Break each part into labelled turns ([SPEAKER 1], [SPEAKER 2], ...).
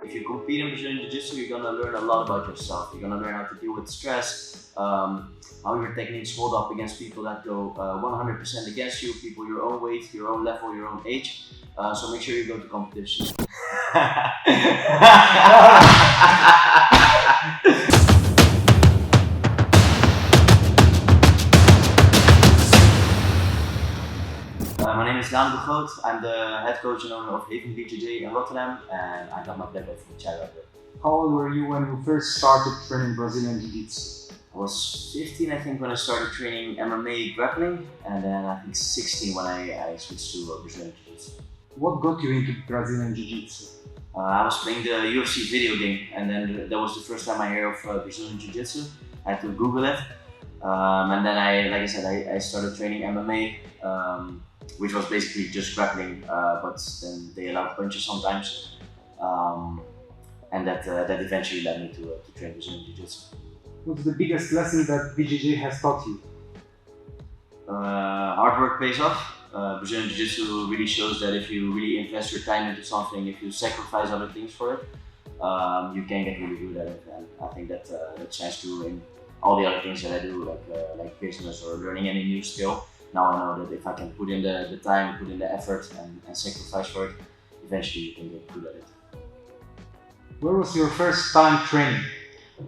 [SPEAKER 1] if you compete in Brazilian Jiu-Jitsu, you're gonna learn a lot about yourself. You're gonna learn how to deal with stress, how your techniques hold up against people that go 100% against you, people your own weight, your own level, your own age. So make sure you go to competitions. My name is Daniël de Groot. I'm the head coach and owner of Haven BJJ in Rotterdam, and I got my black belt from China.
[SPEAKER 2] How old were you when you first started training Brazilian Jiu-Jitsu?
[SPEAKER 1] I was 15, I think, when I started training MMA grappling, and then I think 16 when I switched to Brazilian Jiu-Jitsu.
[SPEAKER 2] What got you into Brazilian Jiu-Jitsu?
[SPEAKER 1] I was playing the UFC video game, and then that was the first time I heard of Brazilian Jiu-Jitsu. I had to Google it, and then like I said, I started training MMA, which was basically just grappling, but then they allowed punches sometimes, and that eventually led me to train Brazilian Jiu-Jitsu.
[SPEAKER 2] What's the biggest lesson that BJJ has taught you?
[SPEAKER 1] Hard work pays off. Brazilian Jiu-Jitsu really shows that if you really invest your time into something, if you sacrifice other things for it, you can get really good at it. And I think that shines through in all the other things that I do, like business or learning any new skill. Now I know that if I can put in the time, put in the effort and sacrifice for it, eventually you can get good at it.
[SPEAKER 2] Where was your first time training?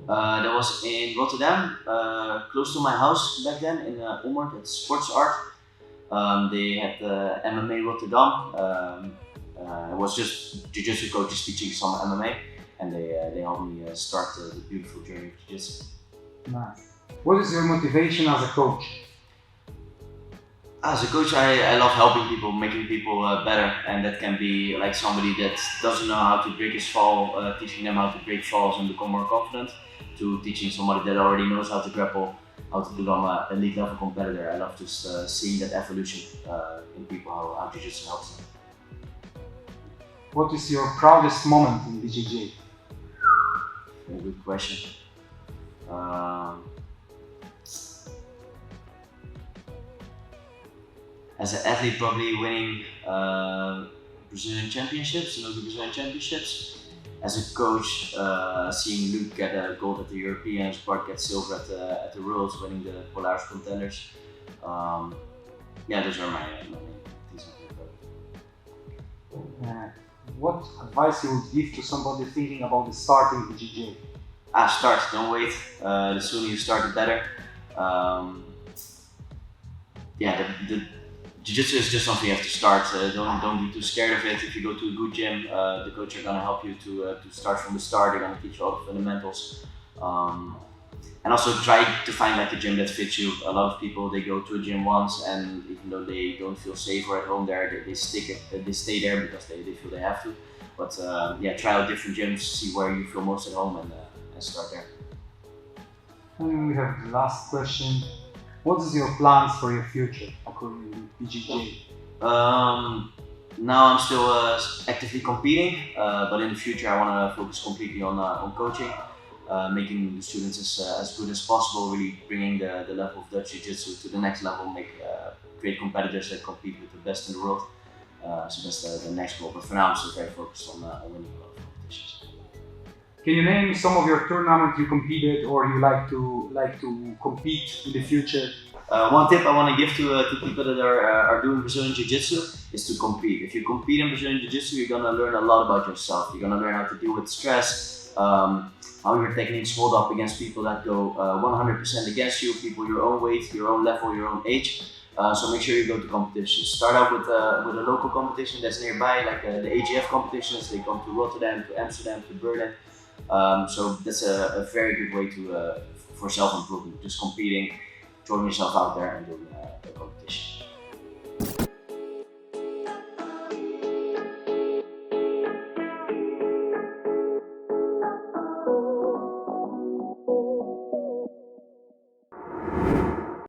[SPEAKER 1] That was in Rotterdam, close to my house back then, in Omert at Sports Art. They had MMA Rotterdam. It was just Jiu-Jitsu coaches teaching some MMA, and they helped me start the beautiful journey of Jiu-Jitsu.
[SPEAKER 2] Nice. What is your motivation as a coach?
[SPEAKER 1] As a coach, I love helping people, making people better, and that can be like somebody that doesn't know how to break his fall, teaching them how to break falls and become more confident, to teaching somebody that already knows how to grapple, how to become an elite level competitor. I love just seeing that evolution in people, how Jiu-Jitsu helps them.
[SPEAKER 2] What is your proudest moment in BJJ?
[SPEAKER 1] Very good question. As an athlete, probably winning Brazilian championships, the Brazilian championships. As a coach, seeing Luke get a gold at the Europeans, Bart get silver at the Worlds, winning the Polaris contenders. Yeah, those are my main things I'm proud of.
[SPEAKER 2] What advice you would give to somebody thinking about starting BJJ?
[SPEAKER 1] Start, don't wait. The sooner you start, the better. Jiu-Jitsu is just something you have to start. Don't be too scared of it. If you go to a good gym, the coach are gonna help you to start from the start. They're gonna teach you all the fundamentals, and also try to find like a gym that fits you. A lot of people, they go to a gym once, and even though they don't feel safe or at home there, they stay there because they feel they have to. But try out different gyms, see where you feel most at home, and start there.
[SPEAKER 2] And we have the last question. What is your plans for your future according to BJJ?
[SPEAKER 1] Now I'm still actively competing, but in the future I want to focus completely on coaching, making the students as good as possible, really bringing the level of Dutch Jiu-Jitsu to the next level, make great competitors that compete with the best in the world. So that's the next goal, but for now I'm still very focused on winning a lot of competitions.
[SPEAKER 2] Can you name some of your tournaments you competed or you like to compete in the future?
[SPEAKER 1] One tip I want to give to people that are doing Brazilian Jiu-Jitsu is to compete. If you compete in Brazilian Jiu-Jitsu, you're going to learn a lot about yourself. You're going to learn how to deal with stress, how your techniques hold up against people that go 100% against you, people your own weight, your own level, your own age. So make sure you go to competitions. Start out with a local competition that's nearby, like the AGF competitions. They come to Rotterdam, to Amsterdam, to Berlin. So that's a very good way for self-improvement, just competing, throwing yourself out there and doing a competition.